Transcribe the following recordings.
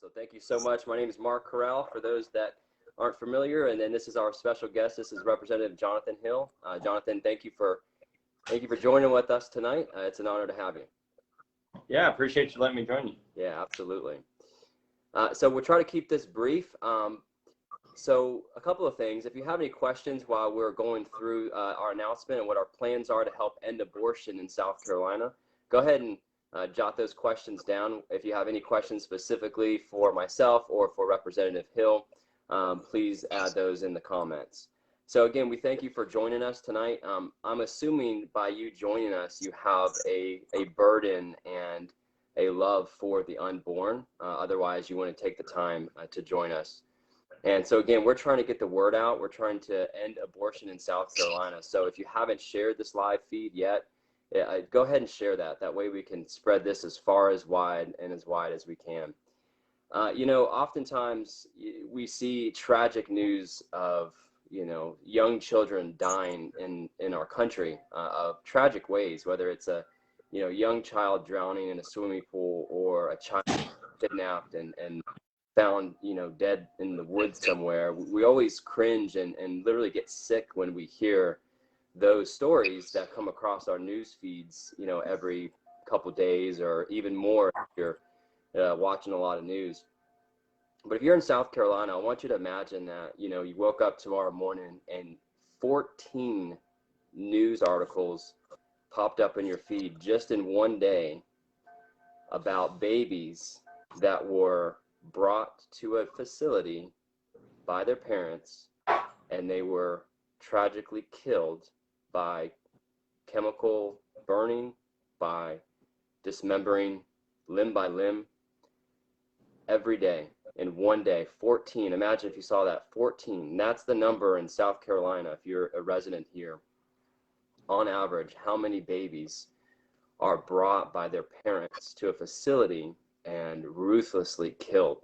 So thank you so much. My name is Mark Corral, for those that aren't familiar, and then this is our special guest. This is Representative Jonathan Hill. Jonathan, thank you for joining with us tonight. It's an honor to have you. Yeah, appreciate you letting me join you. Yeah, absolutely. So we'll try to keep this brief. So a couple of things. If you have any questions while we're going through our announcement and what our plans are to help end abortion in South Carolina, go ahead and jot those questions down. If you have any questions specifically for myself or for Representative Hill, please add those in the comments. So again, we thank you for joining us tonight. I'm assuming by you joining us, you have a burden and a love for the unborn. Otherwise, you wouldn't take the time to join us. And so again, we're trying to get the word out. We're trying to end abortion in South Carolina. So if you haven't shared this live feed yet, go ahead and share that. That way we can spread this as far as wide as we can. You know, oftentimes we see tragic news of, you know, young children dying in our country of tragic ways, whether it's a, you know, young child drowning in a swimming pool or a child kidnapped and found, you know, dead in the woods somewhere. We always cringe and literally get sick when we hear those stories that come across our news feeds, you know, every couple days or even more if you're watching a lot of news. But if you're in South Carolina, I want you to imagine that, you know, you woke up tomorrow morning and 14 news articles popped up in your feed just in one day about babies that were brought to a facility by their parents, and they were tragically killed by chemical burning, by dismembering limb by limb, every day in one day. 14. Imagine if you saw that. 14. That's the number in South Carolina if you're a resident here. On average, how many babies are brought by their parents to a facility and ruthlessly killed?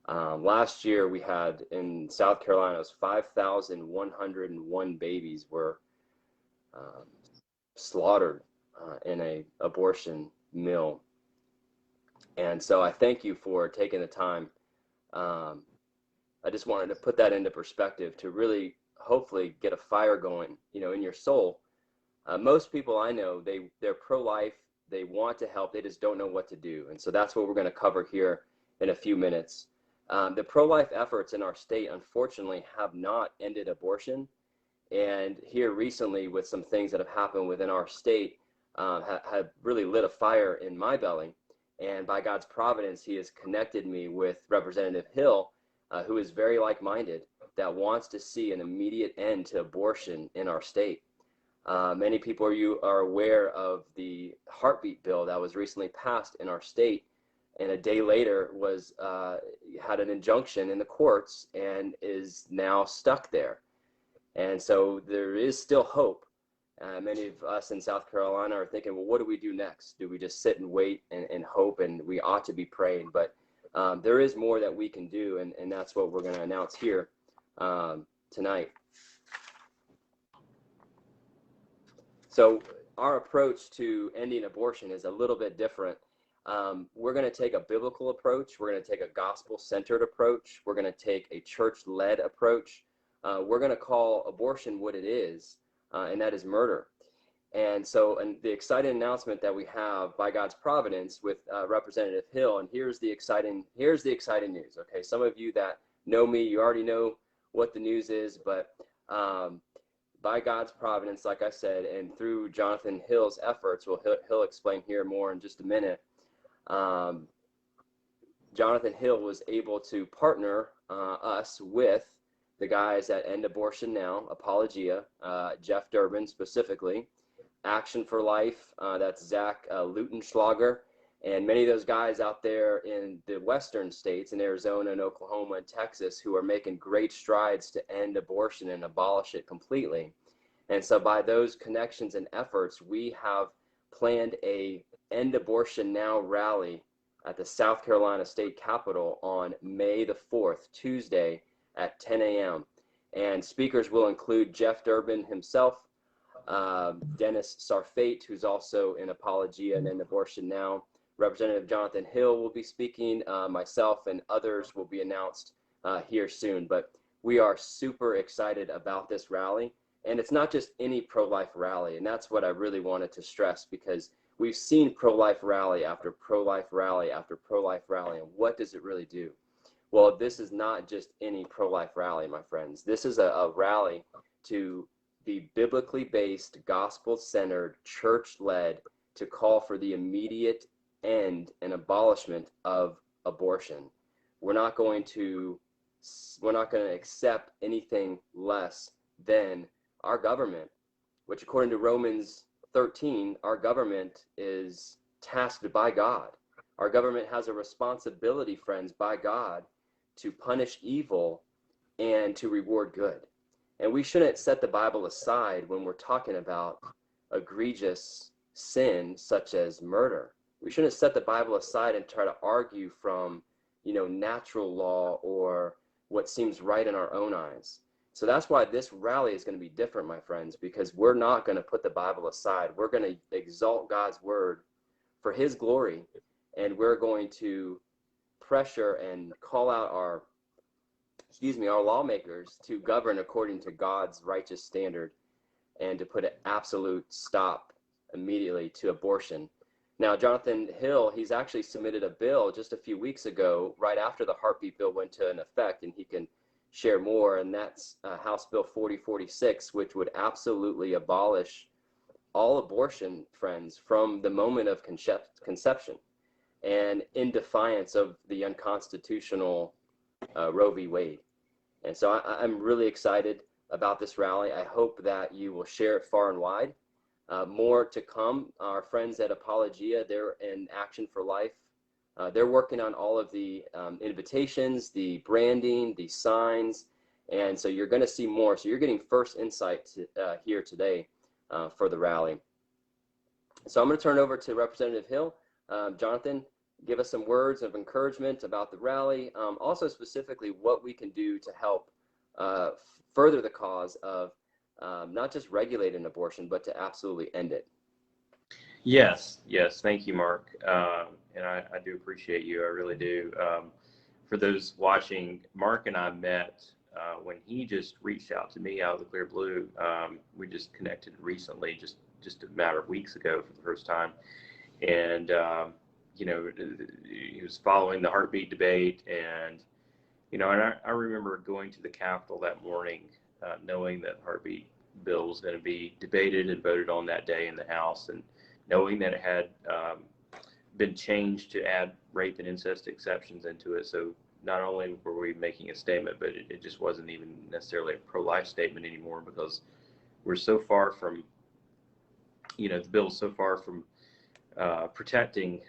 Last year we had in South Carolina, it was 5,101 babies were slaughtered in a abortion mill. And so I thank you for taking the time. I just wanted to put that into perspective to really hopefully get a fire going, you know, in your soul. Most people I know, they're pro-life, they want to help, they just don't know what to do. And so that's what we're going to cover here in a few minutes. The pro-life efforts in our state, unfortunately, have not ended abortion. And here recently, with some things that have happened within our state, have really lit a fire in my belly. And by God's providence, he has connected me with Representative Hill, who is very like-minded, that wants to see an immediate end to abortion in our state. Many people are aware of the heartbeat bill that was recently passed in our state, and a day later was had an injunction in the courts and is now stuck there. And so there is still hope. Many of us in South Carolina are thinking, well, what do we do next? Do we just sit and wait and hope? And we ought to be praying, but there is more that we can do, and that's what we're going to announce here tonight. So our approach to ending abortion is a little bit different. We're going to take a biblical approach. We're going to take a gospel-centered approach. We're going to take a church-led approach. We're going to call abortion what it is, and that is murder. And so, and the exciting announcement that we have by God's providence with Representative Hill, and here's the exciting news. Okay, some of you that know me, you already know what the news is, but by God's providence, like I said, and through Jonathan Hill's efforts, he'll explain here more in just a minute. Jonathan Hill was able to partner us with the guys at End Abortion Now, Apologia, Jeff Durbin specifically, Action for Life, that's Zach Lutenschlager, and many of those guys out there in the western states, in Arizona and Oklahoma and Texas, who are making great strides to end abortion and abolish it completely. And so by those connections and efforts, we have planned a End Abortion Now rally at the South Carolina State Capitol on May the 4th, Tuesday at 10 a.m. And speakers will include Jeff Durbin himself, Dennis Sarfate, who's also in Apologia and End Abortion Now, Representative Jonathan Hill will be speaking. Myself and others will be announced here soon. But we are super excited about this rally. And it's not just any pro-life rally. And that's what I really wanted to stress, because we've seen pro-life rally after pro-life rally after pro-life rally. And what does it really do? Well, this is not just any pro-life rally, my friends. This is a rally to be biblically based, gospel-centered, church-led, to call for the immediate end and abolishment of abortion. We're not going to accept anything less than our government, which according to Romans 13, our government is tasked by God. Our government has a responsibility, friends, by God, to punish evil and to reward good. And we shouldn't set the Bible aside when we're talking about egregious sin such as murder. We shouldn't set the Bible aside and try to argue from, natural law or what seems right in our own eyes. So that's why this rally is going to be different, my friends, because we're not going to put the Bible aside. We're going to exalt God's word for his glory, and we're going to pressure and call out our lawmakers to govern according to God's righteous standard and to put an absolute stop immediately to abortion. Now, Jonathan Hill, he's actually submitted a bill just a few weeks ago, right after the heartbeat bill went into effect, and he can share more, and that's House Bill 4046, which would absolutely abolish all abortion, friends, from the moment of conception, and in defiance of the unconstitutional Roe v. Wade. And so I'm really excited about this rally. I hope that you will share it far and wide. More to come. Our friends at Apologia, they're in Action for Life. They're working on all of the invitations, the branding, the signs, and so you're going to see more. So you're getting first insight here today for the rally. So I'm going to turn it over to Representative Hill. Jonathan, give us some words of encouragement about the rally, also specifically what we can do to help further the cause of not just regulating abortion, but to absolutely end it. Yes. Thank you, Mark. And I do appreciate you. I really do. For those watching, Mark and I met when he just reached out to me out of the clear blue. We just connected recently, just a matter of weeks ago for the first time. And, he was following the heartbeat debate. And, and I remember going to the Capitol that morning, knowing that heartbeat bill was going to be debated and voted on that day in the House, and knowing that it had been changed to add rape and incest exceptions into it. So not only were we making a statement, but it just wasn't even necessarily a pro-life statement anymore, because we're so far from, the bill is so far from protecting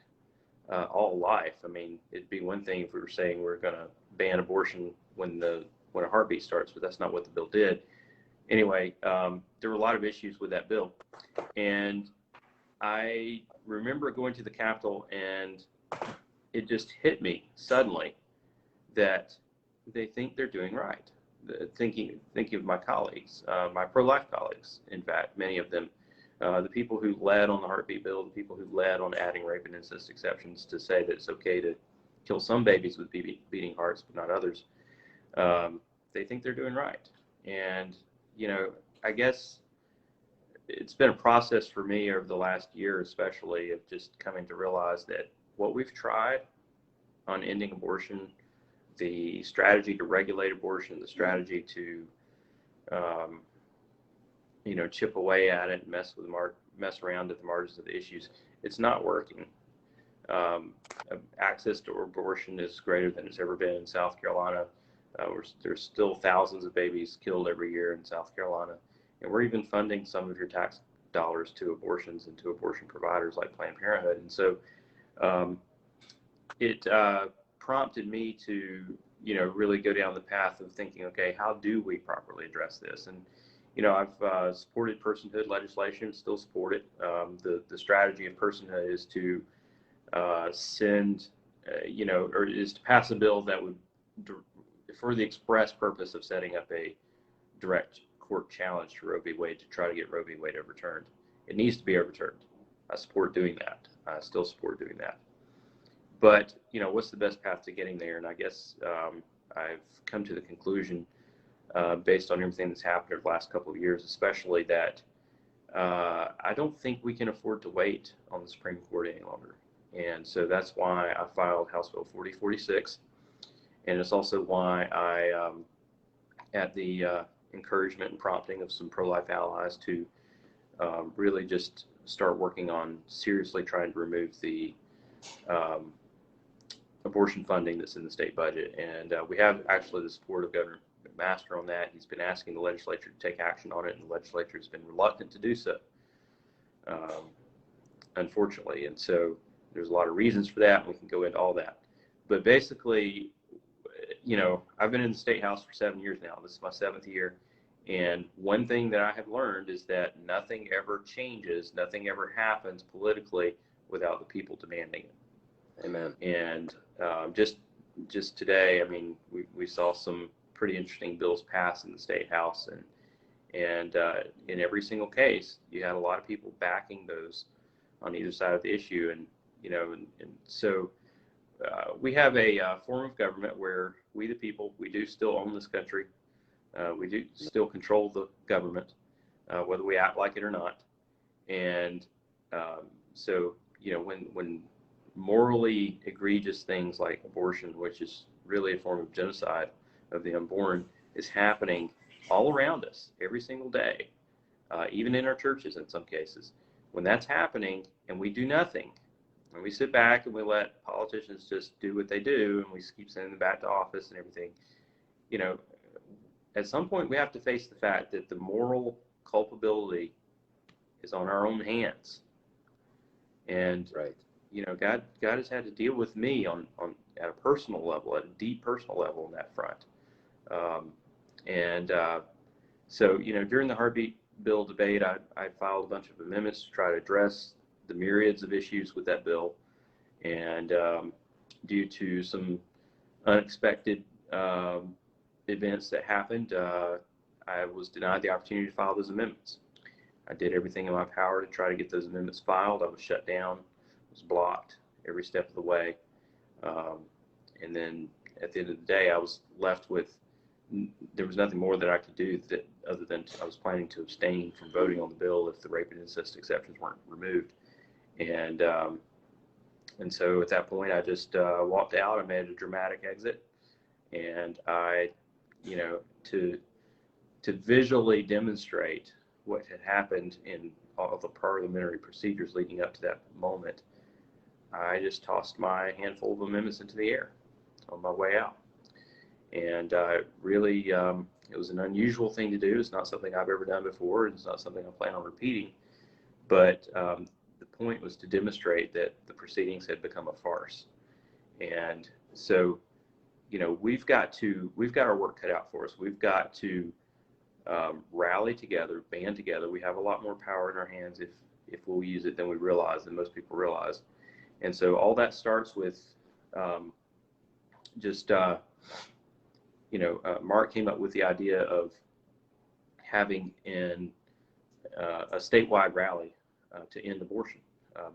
all life. I mean, it'd be one thing if we were saying we're going to ban abortion when a heartbeat starts, but that's not what the bill did. Anyway, there were a lot of issues with that bill. And I remember going to the Capitol, and it just hit me suddenly that they think they're doing right. Thinking of my colleagues, my pro-life colleagues, in fact, many of them, the people who led on the heartbeat bill, the people who led on adding rape and incest exceptions to say that it's okay to kill some babies with beating hearts, but not others. They think they're doing right. And, I guess it's been a process for me over the last year, especially, of just coming to realize that what we've tried on ending abortion, the strategy to regulate abortion, the strategy to, chip away at it and mess around at the margins of the issues, it's not working. Access to abortion is greater than it's ever been in South Carolina. There's still thousands of babies killed every year in South Carolina. And we're even funding some of your tax dollars to abortions and to abortion providers like Planned Parenthood. And so it prompted me to, really go down the path of thinking, okay, how do we properly address this? And, I've supported personhood legislation, still support it. The strategy of personhood is to is to pass a bill that would, for the express purpose of setting up a direct court challenge to Roe v. Wade, to try to get Roe v. Wade overturned. It needs to be overturned. I support doing that. I still support doing that. But, what's the best path to getting there? And I guess I've come to the conclusion, based on everything that's happened over the last couple of years, especially that I don't think we can afford to wait on the Supreme Court any longer. And so that's why I filed House Bill 4046. And it's also why I, at the encouragement and prompting of some pro-life allies, to really just start working on seriously trying to remove the abortion funding that's in the state budget. And we have actually the support of Governor McMaster on that. He's been asking the legislature to take action on it, and the legislature has been reluctant to do so, unfortunately. And so there's a lot of reasons for that, and we can go into all that. But basically, I've been in the State House for 7 years now. This is my 7th year. And one thing that I have learned is that nothing ever changes, nothing ever happens politically without the people demanding it. Amen. And just today, I mean, we saw some pretty interesting bills pass in the State House, and in every single case, you had a lot of people backing those on either side of the issue. And so we have a form of government where we, the people, we do still own this country. We do still control the government, whether we act like it or not. And so, when morally egregious things like abortion, which is really a form of genocide of the unborn, is happening all around us every single day, even in our churches in some cases, when that's happening and we do nothing, and we sit back and we let politicians just do what they do, and we keep sending them back to office and everything, at some point we have to face the fact that the moral culpability is on our own hands. And right. God has had to deal with me on at a personal level, at a deep personal level on that front. So during the heartbeat bill debate, I filed a bunch of amendments to try to address the myriads of issues with that bill. And due to some unexpected events that happened, I was denied the opportunity to file those amendments. I did everything in my power to try to get those amendments filed. I was shut down, was blocked every step of the way. And then at the end of the day, I was left with, there was nothing more that I could do other than I was planning to abstain from voting on the bill if the rape and incest exceptions weren't removed. And so at that point, I just walked out. I made a dramatic exit. And I, to visually demonstrate what had happened in all of the parliamentary procedures leading up to that moment, I just tossed my handful of amendments into the air on my way out. And really, it was an unusual thing to do. It's not something I've ever done before. It's not something I plan on repeating. But the point was to demonstrate that the proceedings had become a farce. And so, we've got our work cut out for us. We've got to rally together, band together. We have a lot more power in our hands if we'll use it than we realize, than most people realize. And so all that starts with Mark came up with the idea of having a statewide rally to end abortion.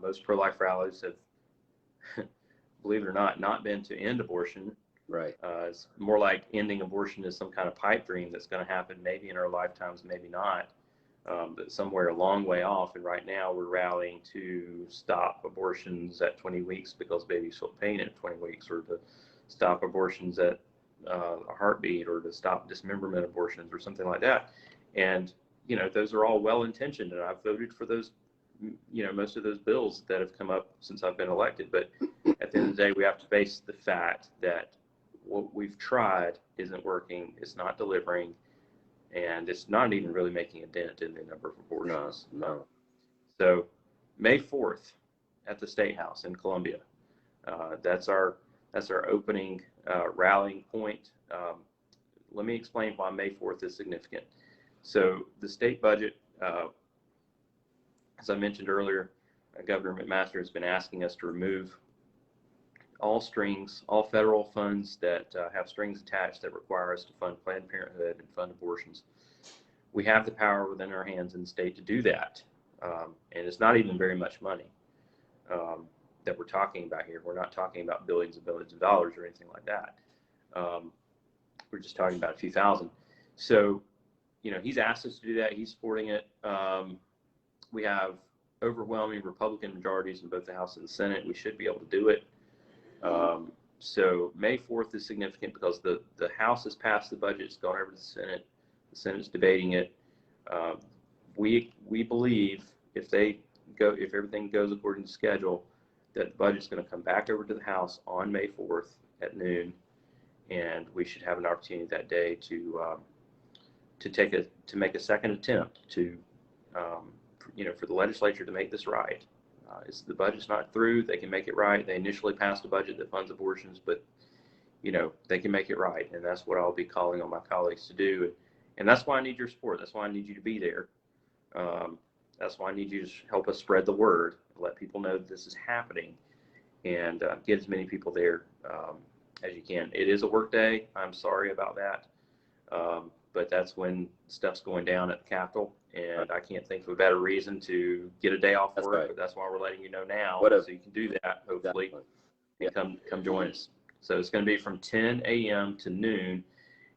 Most pro-life rallies have, believe it or not been to end abortion. Right. It's more like ending abortion is some kind of pipe dream that's going to happen maybe in our lifetimes, maybe not, but somewhere a long way off. And right now we're rallying to stop abortions at 20 weeks because babies feel pain at 20 weeks, or to stop abortions at a heartbeat, or to stop dismemberment abortions or something like that. And, those are all well-intentioned, and I've voted for those, most of those bills that have come up since I've been elected. But at the end of the day, we have to face the fact that what we've tried isn't working, it's not delivering, and it's not even really making a dent in the number of abortions. No. So May 4th at the State House in Columbia, that's our opening rallying point. Let me explain why May 4th is significant. So the state budget, as I mentioned earlier, Governor McMaster has been asking us to remove all federal funds that have strings attached that require us to fund Planned Parenthood and fund abortions. We have the power within our hands in the state to do that, and it's not even very much money. that we're talking about here. We're not talking about billions and billions of dollars or anything like that. We're just talking about a few thousand. So, he's asked us to do that. He's supporting it. We have overwhelming Republican majorities in both the House and the Senate. We should be able to do it. So May 4th is significant because the House has passed the budget. It's gone over to the Senate. The Senate's debating it. We believe if everything goes according to schedule, that the budget's going to come back over to the House on May 4th at noon, and we should have an opportunity that day to make a second attempt to for the legislature to make this right. The budget's not through. They can make it right. They initially passed a budget that funds abortions, but they can make it right, and that's what I'll be calling on my colleagues to do. And that's why I need your support. That's why I need you to be there. That's why I need you to help us spread the word, let people know that this is happening, and get as many people there as you can. It is a work day. I'm sorry about that, but that's when stuff's going down at the Capitol, and I can't think of a better reason to get a day off work. Right. But that's why we're letting you know now, so you can do that, hopefully, and come join us. So it's going to be from 10 a.m. to noon,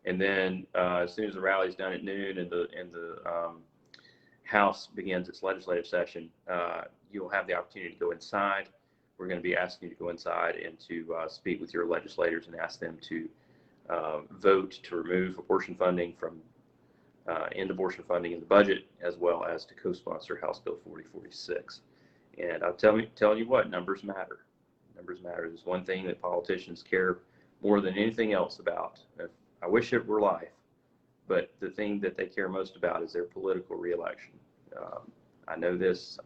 and then as soon as the rally's done at noon and the House begins its legislative session, you'll have the opportunity to go inside. We're going to be asking you to go inside and to speak with your legislators and ask them to vote to remove abortion funding from end abortion funding in the budget, as well as to co-sponsor House Bill 4046. And I'll tell you what, numbers matter. Numbers matter. There's one thing that politicians care more than anything else about. I wish it were life, but the thing that they care most about is their political reelection. I know this.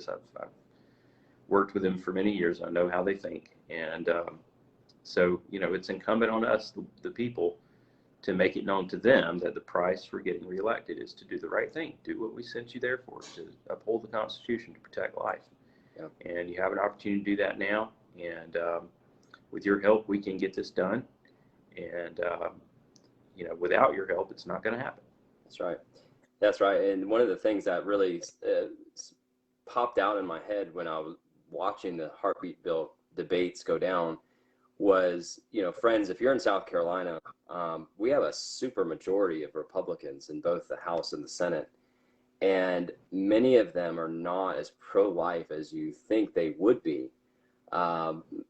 I've worked with them for many years. I know how they think, and so it's incumbent on us, the people, to make it known to them that the price for getting reelected is to do the right thing, do what we sent you there for, to uphold the Constitution, to protect life. Yep. And you have an opportunity to do that now, and with your help, we can get this done. And without your help, it's not going to happen. That's right. That's right. And one of the things that really popped out in my head when I was watching the heartbeat bill debates go down was, friends, if you're in South Carolina, we have a super majority of Republicans in both the House and the Senate. And many of them are not as pro-life as you think they would be.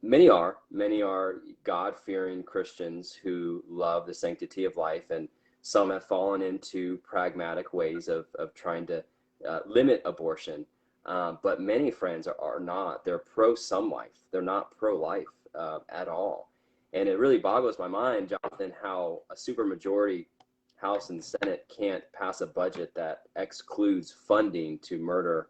Many are God-fearing Christians who love the sanctity of life, and some have fallen into pragmatic ways of trying to limit abortion. But many friends are not. They're pro-some life. They're not pro-life at all. And it really boggles my mind, Jonathan, how a supermajority House and Senate can't pass a budget that excludes funding to murder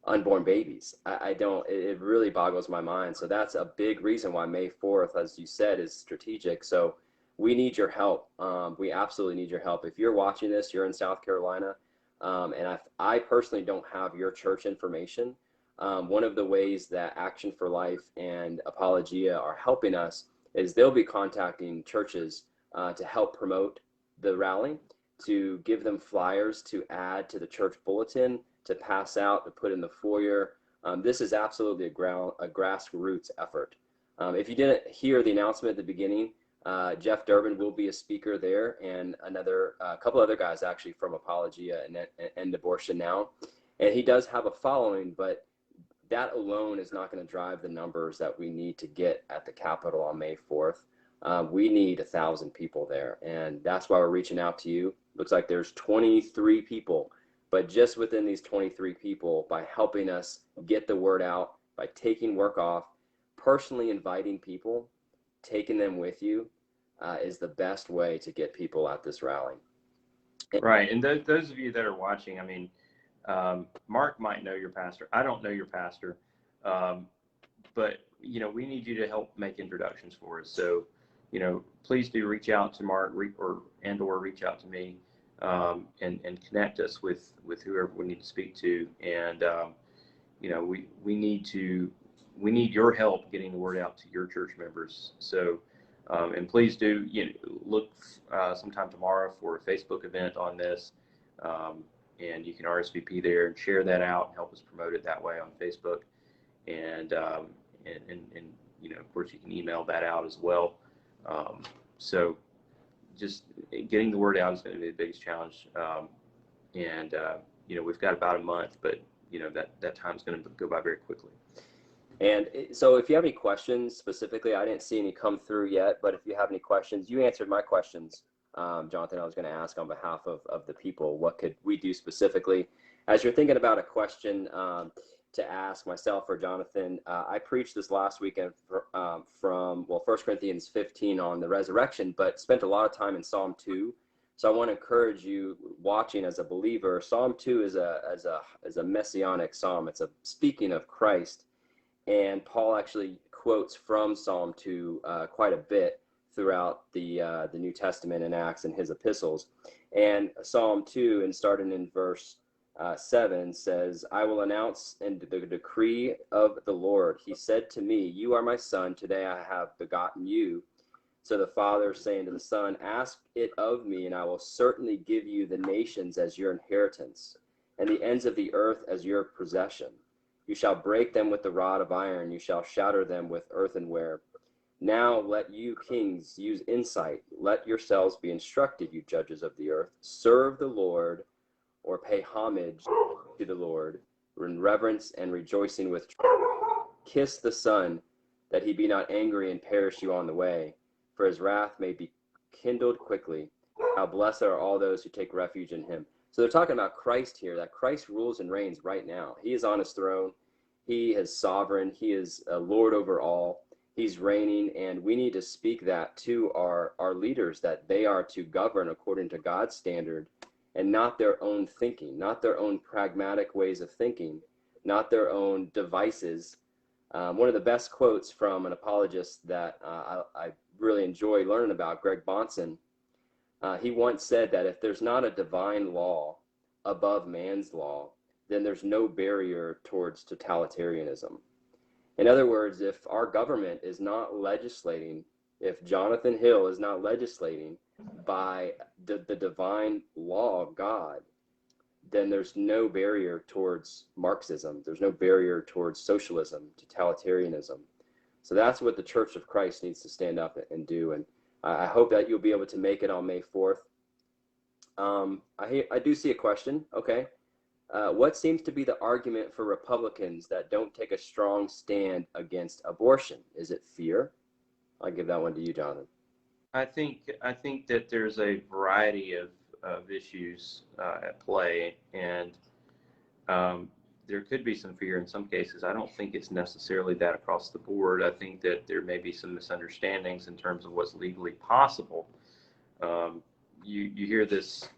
unborn babies. It really boggles my mind. So that's a big reason why May 4th, as you said, is strategic. So we need your help. We absolutely need your help. If you're watching this, you're in South Carolina, and I personally don't have your church information. One of the ways that Action for Life and Apologia are helping us is they'll be contacting churches to help promote the rally, to give them flyers to add to the church bulletin, to pass out, to put in the foyer. This is absolutely a grassroots effort. If you didn't hear the announcement at the beginning, Jeff Durbin will be a speaker there, and a couple other guys actually from Apologia and End Abortion Now. And he does have a following, but that alone is not going to drive the numbers that we need to get at the Capitol on May 4th. We need 1,000 people there, and that's why we're reaching out to you. Looks like there's 23 people, but just within these 23 people, by helping us get the word out, by taking work off, personally inviting people, taking them with you, is the best way to get people at this rally. Right, and those of you that are watching, I mean, Mark might know your pastor. I don't know your pastor, but we need you to help make introductions for us. So, please do reach out to Mark or reach out to me, and connect us with whoever we need to speak to. And we need your help getting the word out to your church members. So, and please do look sometime tomorrow for a Facebook event on this. And you can RSVP there and share that out and help us promote it that way on Facebook. And and you know, of course, you can email that out as well. So just getting the word out is going to be the biggest challenge. You know, we've got about a month, but you know, that time's going to go by very quickly. And so if you have any questions specifically, I didn't see any come through yet, but if you have any questions, you answered my questions, Jonathan. I was going to ask on behalf of the people, what could we do specifically? As you're thinking about a question to ask myself or Jonathan, I preached this last weekend from 1 Corinthians 15 on the resurrection, but spent a lot of time in Psalm 2. So I want to encourage you watching as a believer. Psalm 2 is a messianic psalm. It's speaking of Christ. And Paul actually quotes from Psalm 2 quite a bit throughout the New Testament and Acts and his epistles. And Psalm 2, and starting in verse 7, says, I will announce in the decree of the Lord. He said to me, you are my son. Today I have begotten you. So the Father saying to the Son, ask it of me, and I will certainly give you the nations as your inheritance, and the ends of the earth as your possession. You shall break them with the rod of iron. You shall shatter them with earthenware. Now let you kings use insight. Let yourselves be instructed, you judges of the earth. Serve the Lord, or pay homage to the Lord, in reverence and rejoicing with joy. Kiss the Son, that he be not angry and perish you on the way, for his wrath may be kindled quickly. How blessed are all those who take refuge in him. So they're talking about Christ here, that Christ rules and reigns right now. He is on his throne. He is sovereign. He is a Lord over all. He's reigning, and we need to speak that to our leaders, that they are to govern according to God's standard and not their own thinking, not their own pragmatic ways of thinking, not their own devices. One of the best quotes from an apologist that I really enjoy learning about, Greg Bonson, he once said that if there's not a divine law above man's law, then there's no barrier towards totalitarianism. In other words, if our government is not legislating, if Jonathan Hill is not legislating by the divine law of God, then there's no barrier towards Marxism. There's no barrier towards socialism, totalitarianism. So that's what the Church of Christ needs to stand up and do. And I hope that you'll be able to make it on May 4th. I do see a question. Okay. What seems to be the argument for Republicans that don't take a strong stand against abortion? Is it fear? I'll give that one to you, Jonathan. I think that there's a variety of issues at play, and there could be some fear in some cases. I don't think it's necessarily that across the board. I think that there may be some misunderstandings in terms of what's legally possible. You hear this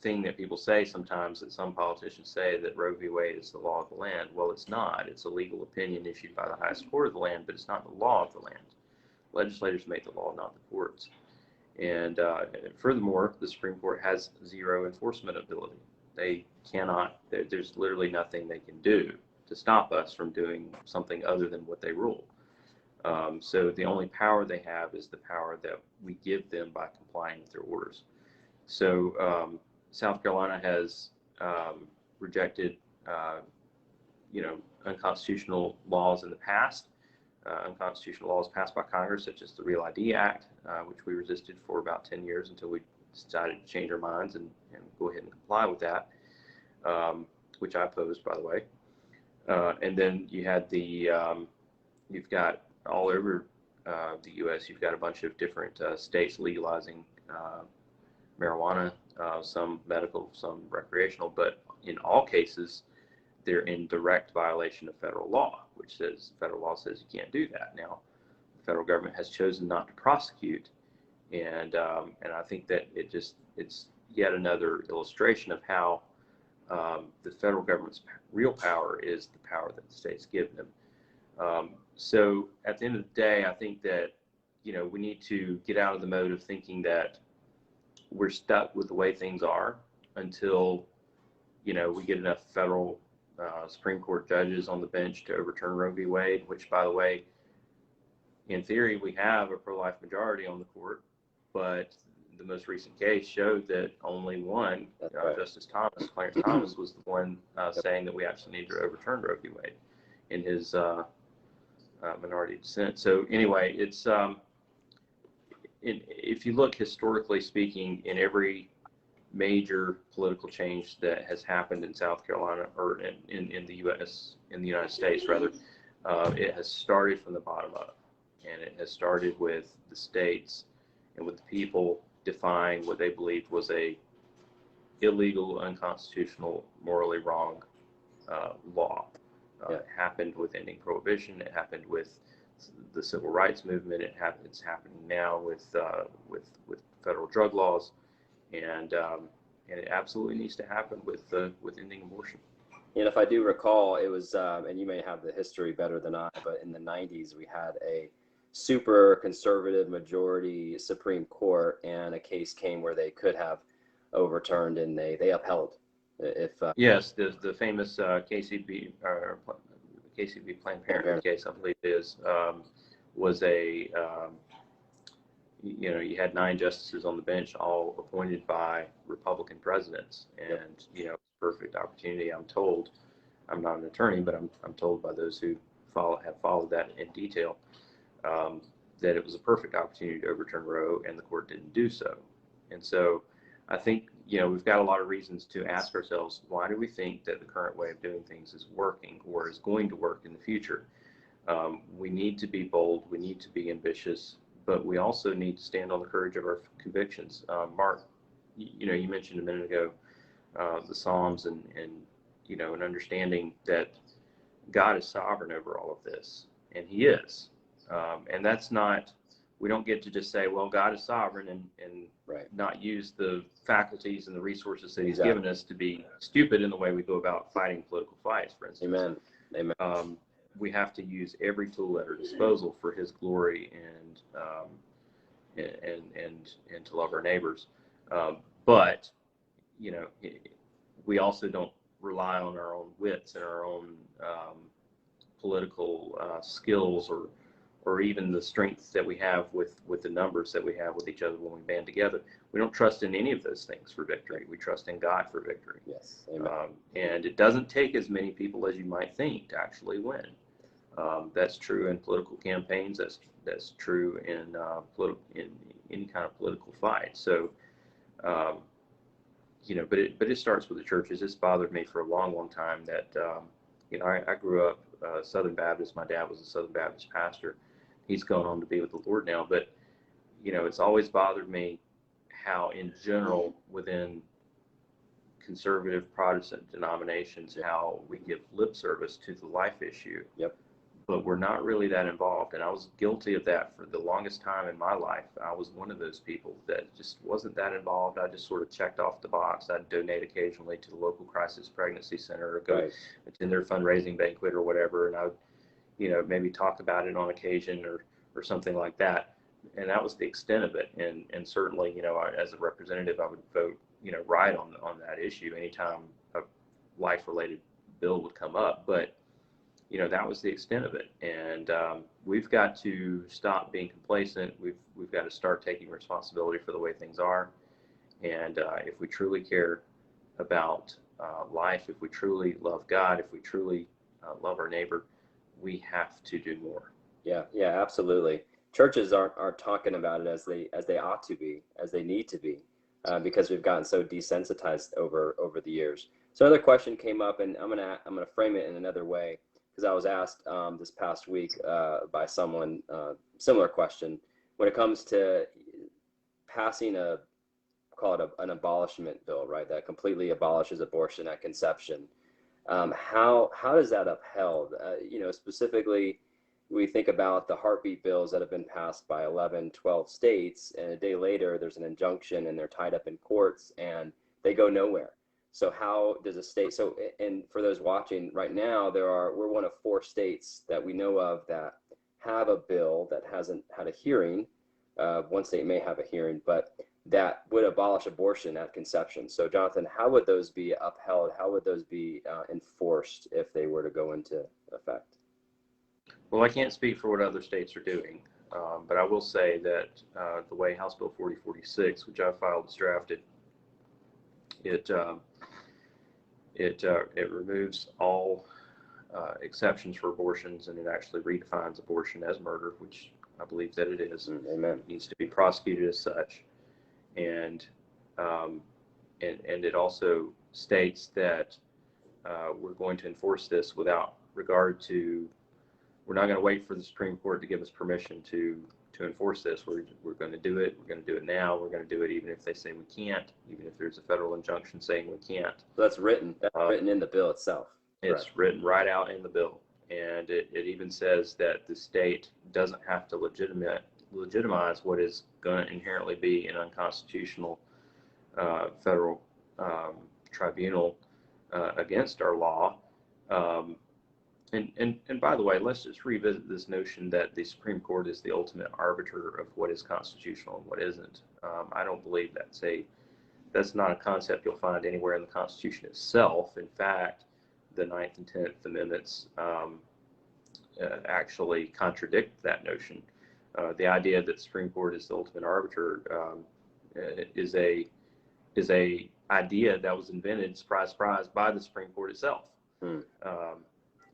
thing that people say sometimes, that some politicians say, that Roe v. Wade is the law of the land. Well, it's not. It's a legal opinion issued by the highest court of the land, but it's not the law of the land. Legislators make the law, not the courts. And furthermore, the Supreme Court has zero enforcement ability. They cannot, there's literally nothing they can do to stop us from doing something other than what they rule. So the only power they have is the power that we give them by complying with their orders. So South Carolina has rejected, unconstitutional laws in the past, unconstitutional laws passed by Congress, such as the Real ID Act, which we resisted for about 10 years until we decided to change our minds and go ahead and comply with that, which I opposed, by the way. And then you had you've got all over the U.S., you've got a bunch of different states legalizing marijuana, some medical, some recreational, but in all cases, they're in direct violation of federal law, which says, federal law says you can't do that. Now, the federal government has chosen not to prosecute, and I think that it's yet another illustration of how the federal government's real power is the power that the states give them. So at the end of the day, I think that, we need to get out of the mode of thinking that we're stuck with the way things are until, we get enough federal Supreme Court judges on the bench to overturn Roe v. Wade, which, by the way, in theory, we have a pro-life majority on the court, but the most recent case showed that only one, Justice Thomas, Clarence Thomas, was the one saying that we actually need to overturn Roe v. Wade. in his minority descent. So anyway, it's if you look historically speaking, in every major political change that has happened in South Carolina, or in the U.S., in the United States rather, it has started from the bottom up, and it has started with the states and with the people defying what they believed was a illegal, unconstitutional, morally wrong law. It happened with ending prohibition. It happened with the civil rights movement. It's happening now with federal drug laws, and it absolutely needs to happen with ending abortion. And if I do recall, it was, and you may have the history better than I, but in the 90s, we had a super conservative majority Supreme Court, and a case came where they could have overturned, and they upheld. If yes, the famous KCB Planned Parenthood case, I believe it is, was a you had 9 justices on the bench, all appointed by Republican presidents, and perfect opportunity. I'm told, I'm not an attorney, but I'm told by those who have followed that in detail, that it was a perfect opportunity to overturn Roe, and the court didn't do so. And so I think we've got a lot of reasons to ask ourselves, why do we think that the current way of doing things is working or is going to work in the future? We need to be bold, we need to be ambitious, but we also need to stand on the courage of our convictions. Mark, you mentioned a minute ago the Psalms, and an understanding that God is sovereign over all of this, and He is. And that's not, we don't get to just say, well, God is sovereign, and not use the faculties and the resources that He's given us to be stupid in the way we go about fighting political fights, for instance. Amen. We have to use every tool at our disposal for His glory and to love our neighbors. But we also don't rely on our own wits and our own political skills, or even the strength that we have with the numbers that we have with each other when we band together. We don't trust in any of those things for victory. We trust in God for victory. Yes. Amen. And it doesn't take as many people as you might think to actually win. That's true in political campaigns. That's true in any kind of political fight. So, but it starts with the churches. It's bothered me for a long time that I grew up Southern Baptist. My dad was a Southern Baptist pastor. He's gone on to be with the Lord now. But it's always bothered me how, in general, within conservative Protestant denominations, how we give lip service to the life issue. Yep. But we're not really that involved. And I was guilty of that for the longest time in my life. I was one of those people that just wasn't that involved. I just sort of checked off the box. I'd donate occasionally to the local crisis pregnancy center, or go attend their fundraising banquet or whatever. And I would, maybe talk about it on occasion or something like that. And that was the extent of it. And certainly, as a representative, I would vote, right on that issue anytime a life-related bill would come up. But that was the extent of it. And we've got to stop being complacent. We've got to start taking responsibility for the way things are. And if we truly care about life, if we truly love God, if we truly love our neighbor, we have to do more. Yeah, absolutely. Churches aren't talking about it as they ought to be, as they need to be, because we've gotten so desensitized over the years. So another question came up, and I'm gonna frame it in another way, because I was asked this past week by someone, similar question, when it comes to passing an abolishment bill, right, that completely abolishes abortion at conception. How is that upheld? Specifically, we think about the heartbeat bills that have been passed by 11, 12 states, and a day later there's an injunction and they're tied up in courts and they go nowhere. So how does a state, and for those watching right now, we're one of 4 states that we know of that have a bill that hasn't had a hearing. One state may have a hearing, but that would abolish abortion at conception. So Jonathan, how would those be upheld? How would those be enforced if they were to go into effect? Well, I can't speak for what other states are doing, but I will say that the way House Bill 4046, which I filed is drafted, it removes all exceptions for abortions, and it actually redefines abortion as murder, which I believe that it is. Amen. It needs to be prosecuted as such, and it also states that we're going to enforce this without regard to. We're not going to wait for the Supreme Court to give us permission to enforce this. We're going to do it. We're going to do it now. We're going to do it even if they say we can't, even if there's a federal injunction saying we can't. So that's written in the bill itself. It's Correct. written right out in the bill. And it even says that the state doesn't have to legitimize what is going to inherently be an unconstitutional federal tribunal against our law. And by the way, let's just revisit this notion that the Supreme Court is the ultimate arbiter of what is constitutional and what isn't. I don't believe that's not a concept you'll find anywhere in the Constitution itself. In fact, the 9th and 10th Amendments actually contradict that notion. The idea that the Supreme Court is the ultimate arbiter is a idea that was invented, surprise, surprise, by the Supreme Court itself.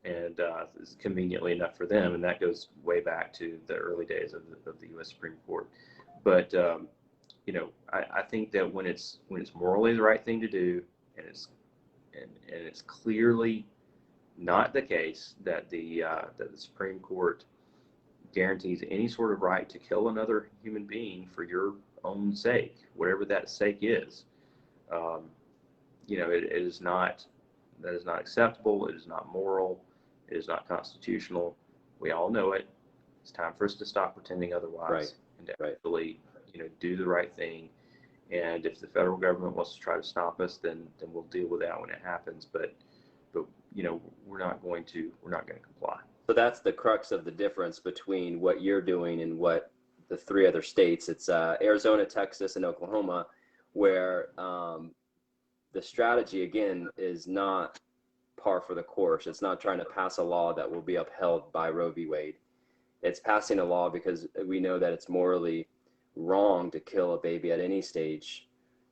And it's conveniently enough for them, and that goes way back to the early days of the U.S. Supreme Court. But I think that when it's morally the right thing to do, and it's clearly not the case that the Supreme Court guarantees any sort of right to kill another human being for your own sake, whatever that sake is. It is not. That is not acceptable. It is not moral. It is not constitutional. We all know it. It's time for us to stop pretending otherwise and to actually, do the right thing. And if the federal government wants to try to stop us, then we'll deal with that when it happens. But we're not going to comply. So that's the crux of the difference between what you're doing and what the 3 other states. It's Arizona, Texas, and Oklahoma, where the strategy, again, is not par for the course. It's not trying to pass a law that will be upheld by Roe v. Wade. It's passing a law because we know that it's morally wrong to kill a baby at any stage,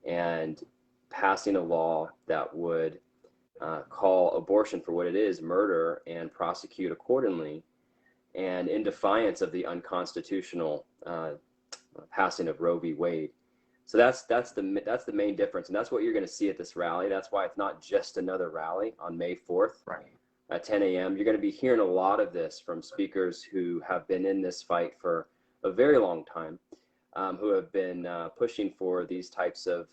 and passing a law that would call abortion for what it is, murder, and prosecute accordingly, and in defiance of the unconstitutional passing of Roe v. Wade. So that's the main difference, and that's what you're going to see at this rally. That's why it's not just another rally on May 4th at 10 a.m. You're going to be hearing a lot of this from speakers who have been in this fight for a very long time, who have been pushing for these types of,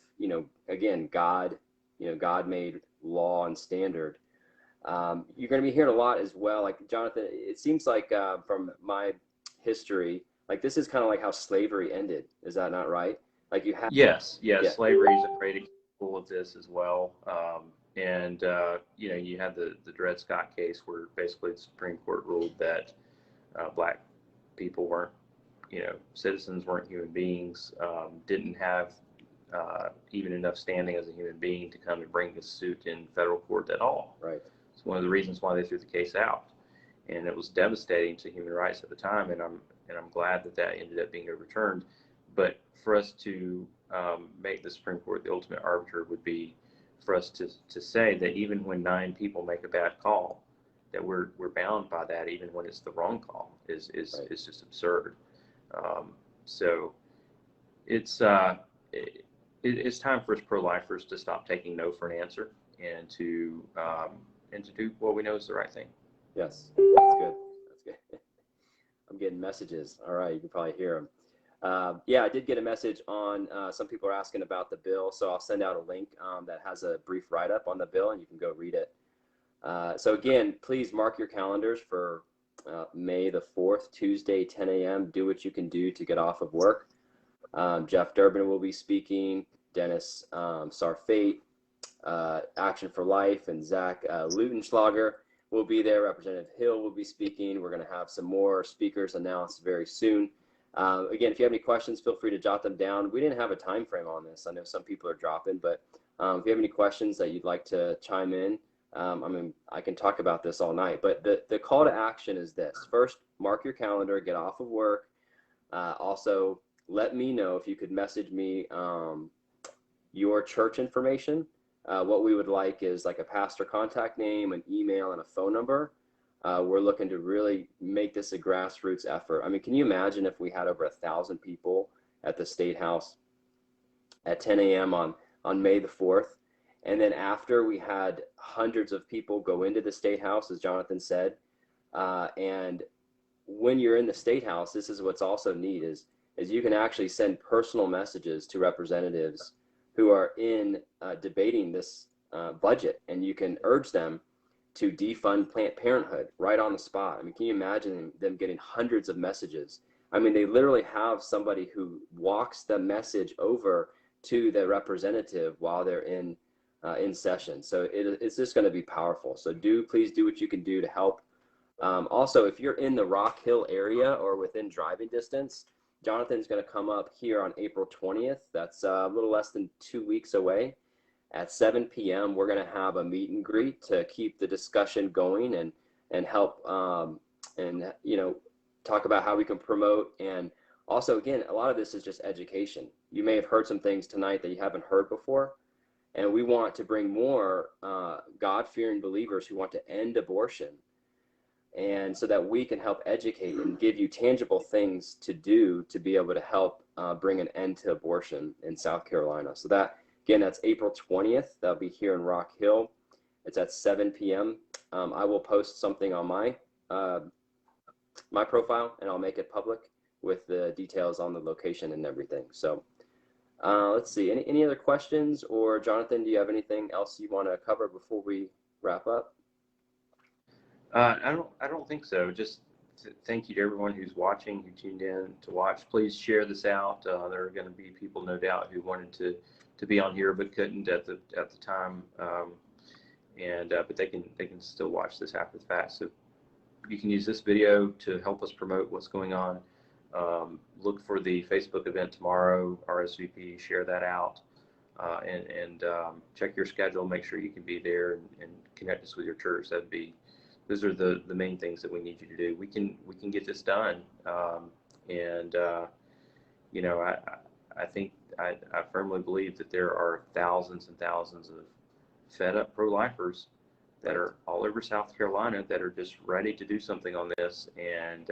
again, God-made law and standard. You're going to be hearing a lot as well. Like, Jonathan, it seems like from my history, like this is kind of like how slavery ended. Is that not right? Like you have. Yes. Slavery is a great example of this as well. You had the Dred Scott case where basically the Supreme Court ruled that black people weren't, citizens, weren't human beings, didn't have even enough standing as a human being to come and bring this suit in federal court at all. Right. It's one of the reasons why they threw the case out, and it was devastating to human rights at the time. And I'm glad that ended up being overturned. But for us to make the Supreme Court the ultimate arbiter would be for us to say that even when 9 people make a bad call, that we're bound by that, even when it's the wrong call, is just absurd. So it's time for us pro-lifers to stop taking no for an answer and to do what we know is the right thing. Yes, that's good. I'm getting messages. All right, you can probably hear them. I did get a message on, some people are asking about the bill, so I'll send out a link that has a brief write-up on the bill, and you can go read it. So again, please mark your calendars for May the 4th, Tuesday, 10 a.m. Do what you can do to get off of work. Jeff Durbin will be speaking, Dennis Sarfate, Action for Life, and Zach Lutenschlager will be there. Representative Hill will be speaking. We're going to have some more speakers announced very soon. Again, if you have any questions, feel free to jot them down. We didn't have a time frame on this. I know some people are dropping, but if you have any questions that you'd like to chime in, I can talk about this all night. But the call to action is this. First, mark your calendar, get off of work. Also, let me know if you could message me your church information. What we would like is like a pastor contact name, an email, and a phone number. We're looking to really make this a grassroots effort. I mean, can you imagine if we had over 1,000 people at the State House at 10 a.m. on May the 4th? And then after, we had hundreds of people go into the State House, as Jonathan said. And when you're in the State House, this is what's also neat is you can actually send personal messages to representatives who are in debating this budget, and you can urge them to defund Planned Parenthood right on the spot. I mean, can you imagine them getting hundreds of messages? I mean, they literally have somebody who walks the message over to the representative while they're in session. So it's just going to be powerful. So please do what you can do to help. Also, if you're in the Rock Hill area or within driving distance, Jonathan's going to come up here on April 20th. That's a little less than 2 weeks away. At 7 p.m., we're going to have a meet and greet to keep the discussion going and help and talk about how we can promote. And also, again, a lot of this is just education. You may have heard some things tonight that you haven't heard before, and we want to bring more God-fearing believers who want to end abortion, and so that we can help educate and give you tangible things to do to be able to help bring an end to abortion in South Carolina. So that, again, that's April 20th. That'll be here in Rock Hill. It's at 7 p.m. I will post something on my my profile, and I'll make it public with the details on the location and everything. So let's see, any other questions? Or Jonathan, do you have anything else you want to cover before we wrap up? I don't think so. Just thank you to everyone who's watching, who tuned in to watch. Please share this out. There are going to be people, no doubt, who wanted to be on here but couldn't at the time, but they can still watch this after the fact. So you can use this video to help us promote what's going on. Look for the Facebook event tomorrow, RSVP, share that out, and check your schedule. Make sure you can be there and connect us with your church. Those are the main things that we need you to do. We can get this done, I think I firmly believe that there are thousands and thousands of fed up pro-lifers that are all over South Carolina that are just ready to do something on this, and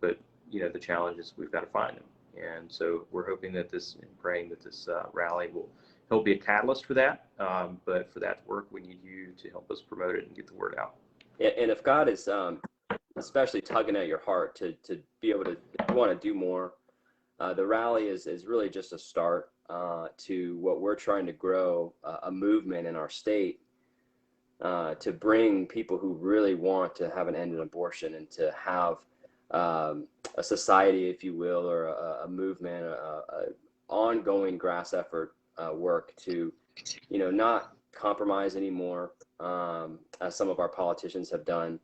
but the challenge is we've got to find them. And so we're hoping that praying that this rally will help be a catalyst for that. But for that to work, we need you to help us promote it and get the word out. And if God is especially tugging at your heart to be able to, if you want to do more, the rally is really just a start to what we're trying to grow, a movement in our state to bring people who really want to have an end in abortion and to have a society, if you will, or a movement, a ongoing grass effort work to, not compromise anymore, as some of our politicians have done,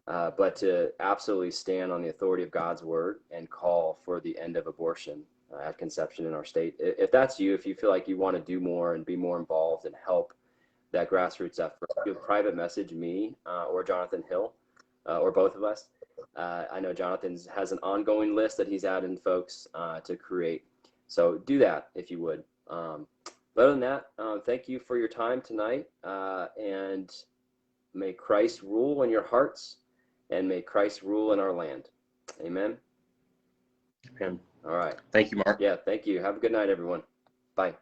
but to absolutely stand on the authority of God's word and call for the end of abortion at conception in our state. If that's you, if you feel like you want to do more and be more involved and help that grassroots effort, you private message me or Jonathan Hill or both of us. I know Jonathan has an ongoing list that he's adding folks to create. So do that if you would. But other than that, thank you for your time tonight, and may Christ rule in your hearts, and may Christ rule in our land. Amen. Amen. All right. Thank you, Mark. Yeah, thank you. Have a good night, everyone. Bye.